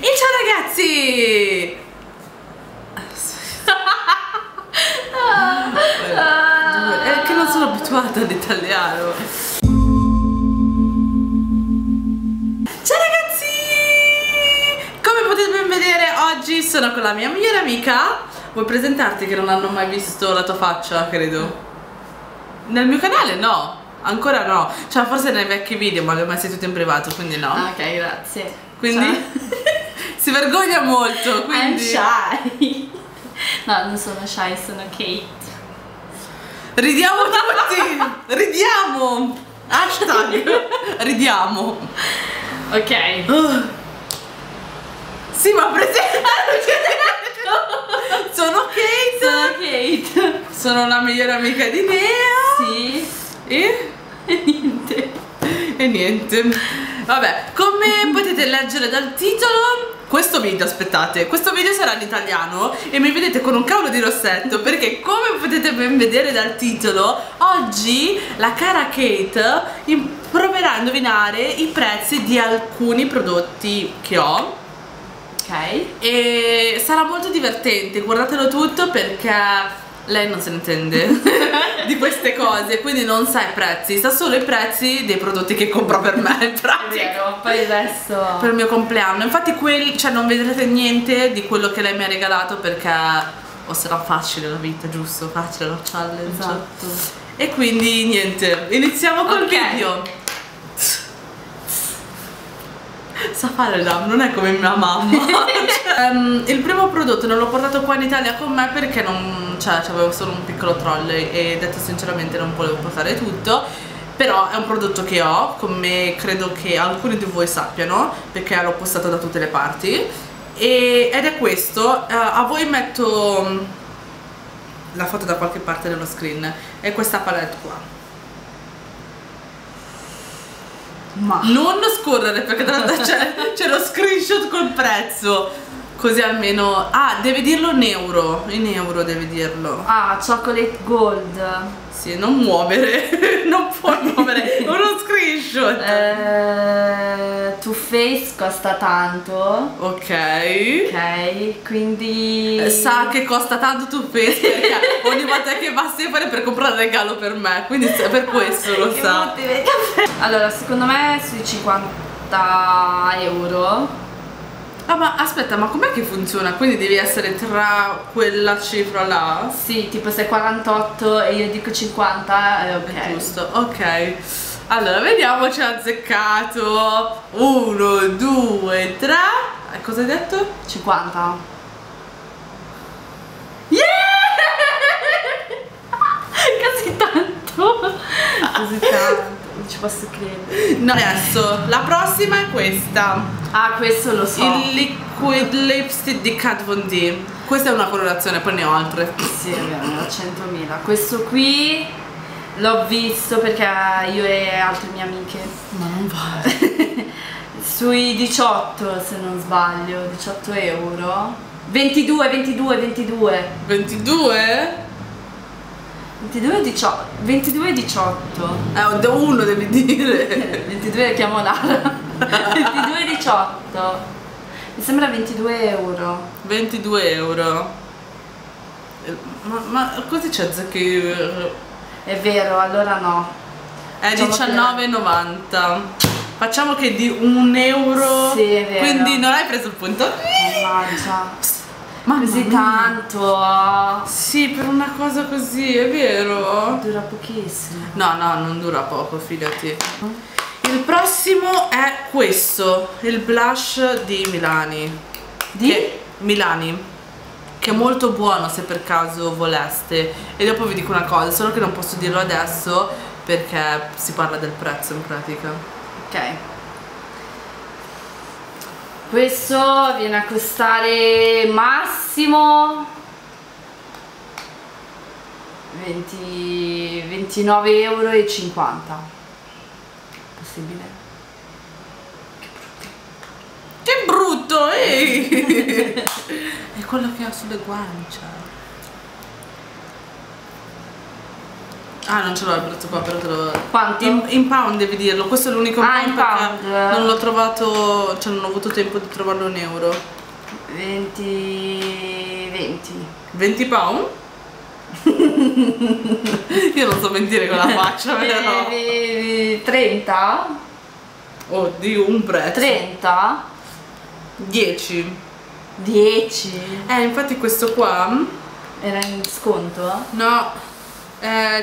E ciao ragazzi! È che non sono abituata all'italiano. Ciao ragazzi! Come potete ben vedere, oggi sono con la mia migliore amica. Vuoi presentarti che non hanno mai visto la tua faccia, credo? Nel mio canale no, ancora no. Cioè forse nei vecchi video, ma li ho messi tutti in privato, quindi no. Ah, ok, grazie. Quindi si vergogna molto, quindi I'm shy. No, non sono shy, sono Kate. ridiamo tutti! Ridiamo! Hashtag ridiamo. Ok. Sì, ma sono Kate. Sono Kate. Sono la migliore amica di Nea. Sì. E niente. E niente. Vabbè, come potete leggere dal titolo, questo video, aspettate, questo video sarà in italiano e mi vedete con un cavolo di rossetto perché, come potete ben vedere dal titolo, oggi la cara Kate proverà a indovinare i prezzi di alcuni prodotti che ho. Ok. E sarà molto divertente, guardatelo tutto perché lei non se ne intende di queste cose, quindi non sa i prezzi, sa solo i prezzi dei prodotti che compra per me, in pratica. È vero, poi adesso Per il mio compleanno, infatti cioè non vedrete niente di quello che lei mi ha regalato perché sarà facile la vita, giusto? Facile la challenge. Esatto. E quindi niente, iniziamo col video. Sa fare l'am, non è come mia mamma. Il primo prodotto non l'ho portato qua in Italia con me perché non, cioè avevo solo un piccolo trolley e detto sinceramente non volevo portare tutto. Però è un prodotto che ho, come credo che alcuni di voi sappiano, perché l'ho postato da tutte le parti. Ed è questo, a voi metto la foto da qualche parte dello screen. È questa palette qua. Ma Non scorrere perché c'è lo screenshot col prezzo. Così almeno. Ah, deve dirlo in euro. In euro deve dirlo. ah, chocolate gold. Sì, non muovere. Non puoi muovere. Uno screenshot. Too Faced costa tanto. Ok. Ok, quindi Sa che costa tanto Too Faced perché ogni volta che va sempre per comprare un regalo per me. Quindi per questo lo sa. Allora, secondo me sui 50 euro. Ah, ma aspetta, ma com'è che funziona? Quindi devi essere tra quella cifra là? Sì, tipo se è 48 e io dico 50 è ok. È giusto, ok. Allora, vediamo, ci ha azzeccato. 1, 2, 3. Cosa hai detto? 50. Yeah! Così tanto. Così tanto. Non ci posso credere. No, adesso, la prossima è questa. Ah, questo lo so. Il Liquid Lipstick di Kat Von D. Questa è una colorazione, poi ne ho altre. Sì, è vero, ne ho 100.000. Questo qui l'ho visto perché io e altre mie amiche. Ma non vale. Sui 18, se non sbaglio, 18 euro. 22, 22, 22. 22? 22 e 18. 22 e 18. Uno devi dire. 22 chiamo Lara. 22 e 18. Mi sembra 22 euro. 22 euro. Ma così c'è che È vero, allora no. è Facciamo 19,90. Facciamo che di 1 euro. Sì, è vero. Quindi non hai preso il punto. Mannaggia. Ma Così tanto. Sì, per una cosa così, è vero? Dura pochissimo. No, no, non dura poco, fidati. Il prossimo è questo, il blush di Milani. Milani. Che è molto buono se per caso voleste. E dopo vi dico una cosa, solo che non posso dirlo adesso perché si parla del prezzo in pratica. Ok. Questo viene a costare massimo 29,50 euro. Possibile? Che brutto, ehi! È quello che ho sulle guance. Ah, non ce l'ho il prezzo qua, però te lo... Quanto? In pound devi dirlo, questo è l'unico Ah, pound in perché pound. non l'ho trovato, cioè non ho avuto tempo di trovarlo in euro. 20. 20 pound? Io non so mentire con la faccia, però. 30? Oddio, un prezzo. 30? 10. 10? Infatti questo qua, Era in sconto? no,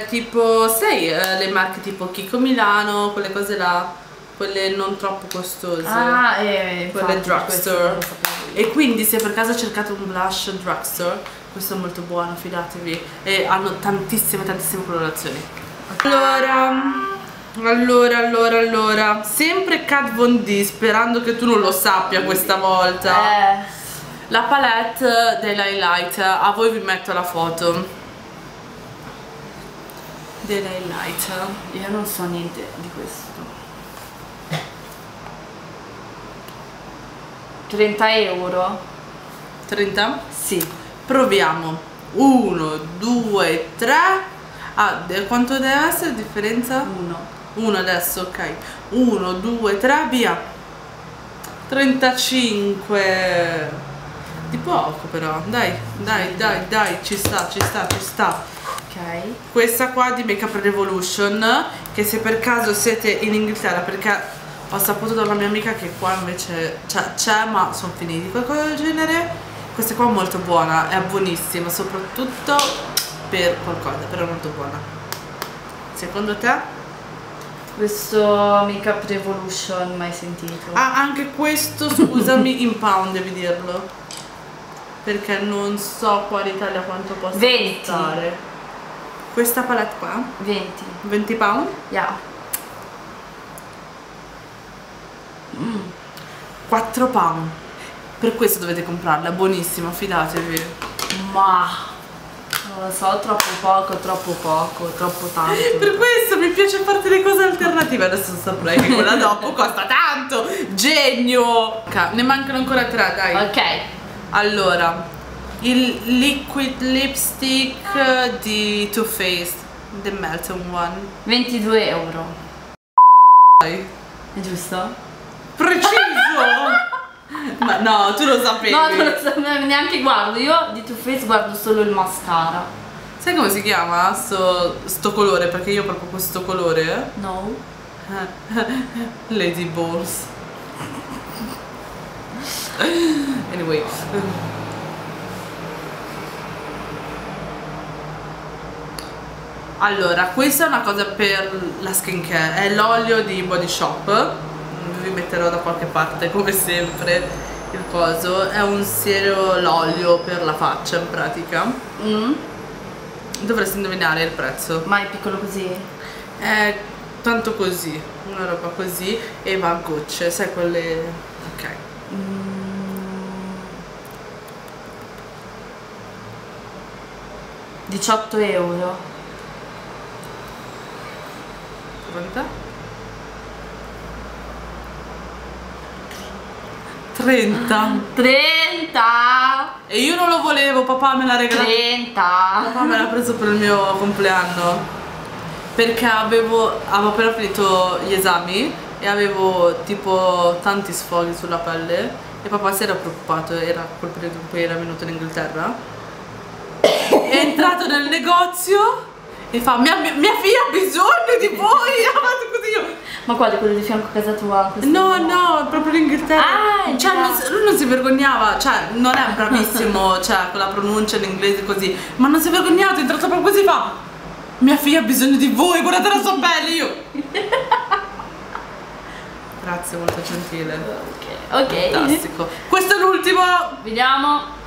tipo, sai, le marche tipo Kiko Milano, quelle cose là, quelle non troppo costose. Ah, quelle infatti, drugstore. questo non sapevo io. E quindi se per caso cercate un blush drugstore, questo è molto buono, fidatevi. E hanno tantissime colorazioni. Allora, sempre Kat Von D, sperando che tu non lo sappia questa volta. La palette dell'highlight, a voi vi metto la foto dell'highlight. Io non so niente di questo. 30 euro? 30? Sì. Proviamo. 1, 2, 3. Ah, quanto deve essere la differenza? 1 adesso, ok. 1, 2, 3, via. 35. Di poco però, dai, ci sta. Ok. Questa qua di Makeup Revolution, che se per caso siete in Inghilterra, perché ho saputo da una mia amica che qua invece c'è ma sono finiti, qualcosa del genere. Questa qua è molto buona, è buonissima, soprattutto per qualcosa, però è molto buona. Secondo te? Questo Makeup Revolution, mai sentito? Ah, anche questo, scusami, in pound devi dirlo, perché non so qua in Italia quanto possa 20. costare. Questa palette qua? 20. 20 pound? Yeah. 4 pound. Per questo dovete comprarla, è buonissima, fidatevi. Ma non lo so, troppo poco, troppo tanto. Per questo mi piace farti le cose alternative. Adesso saprai che quella dopo costa tanto. Genio. Ne mancano ancora 3, dai. Ok. Allora, il liquid lipstick di Too Faced, The Melton One. 22 euro. Dai. È giusto? Preciso. Ma no, tu lo sapevi. No, non lo so, neanche guardo. Io di Too Faced guardo solo il mascara. Sai come si chiama sto colore? Perché io ho proprio questo colore. No. Lady Balls. Anyway. Allora, questa è una cosa per la skincare, è l'olio di Body Shop. Vi metterò da qualche parte come sempre il coso. È un serio l'olio per la faccia in pratica. Dovresti indovinare il prezzo. Ma è piccolo così? È tanto così, una roba così, e va a gocce, sai quelle... ok. 18 euro. Pronta? 30. 30. E io non lo volevo, papà me l'ha regalato. 30. Papà me l'ha preso per il mio compleanno, perché avevo appena finito gli esami e avevo tipo tanti sfoghi sulla pelle e papà si era preoccupato, era quel periodo in cui era venuto in Inghilterra. È entrato nel negozio e fa: mia figlia ha bisogno di voi. Ha fatto così io. Ma quale, quello di fianco a casa tua? No, proprio l'Inghilterra. Ah, cioè, lui non si vergognava, cioè non è bravissimo, cioè con la pronuncia in inglese così, ma non si è vergognato, è entrato proprio così, fa: mia figlia ha bisogno di voi, guardate la sua pelle. Io grazie, molto gentile. Ok. Fantastico. Questo è l'ultimo. Vediamo.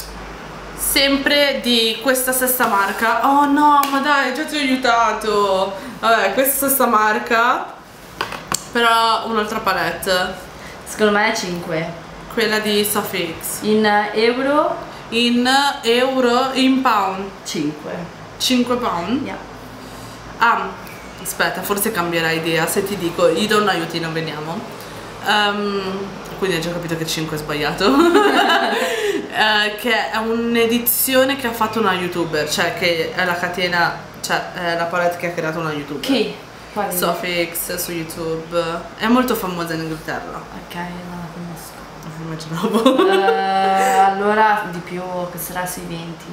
Sempre di questa stessa marca. Oh no, ma dai, già ti ho aiutato. Vabbè, questa stessa marca, però un'altra palette. Secondo me è 5. Quella di Sofix. In euro? In euro, in pound. 5. 5 pound? Yeah. Ah, aspetta, forse cambierai idea se ti dico, gli do un aiutino, veniamo. Quindi hai già capito che 5 è sbagliato. Che è un'edizione che ha fatto una youtuber, cioè che è la catena cioè è la palette che ha creato una youtuber. Chi? Quale? Sofix su YouTube, è molto famosa in Inghilterra. Ok, non la conosco. Immaginavo. Allora di più, che sarà sui 20.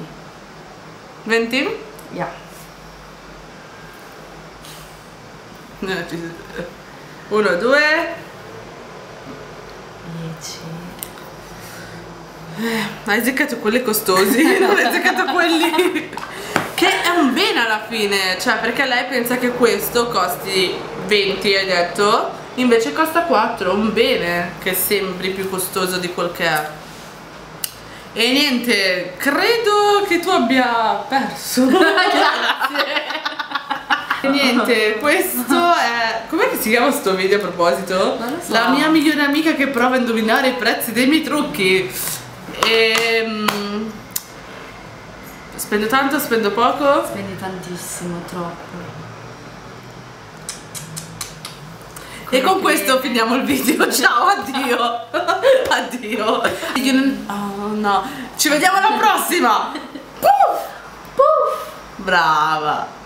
20? Yeah. 1, 2. 10. Hai azzeccato quelli costosi, non hai azzeccato quelli che è un bene alla fine, cioè perché lei pensa che questo costi 20, hai detto, invece costa 4, un bene che sembri più costoso di quel che è. E niente, credo che tu abbia perso. Grazie. E niente, questo è... Com'è che si chiama sto video a proposito? Non lo so. La mia migliore amica che prova a indovinare i prezzi dei miei trucchi. Spendo tanto, spendo poco? Spendi tantissimo, troppo. E con questo finiamo il video. Ciao, addio. Addio. Io non... Oh no. Ci vediamo alla prossima. Puff. Puff. Brava.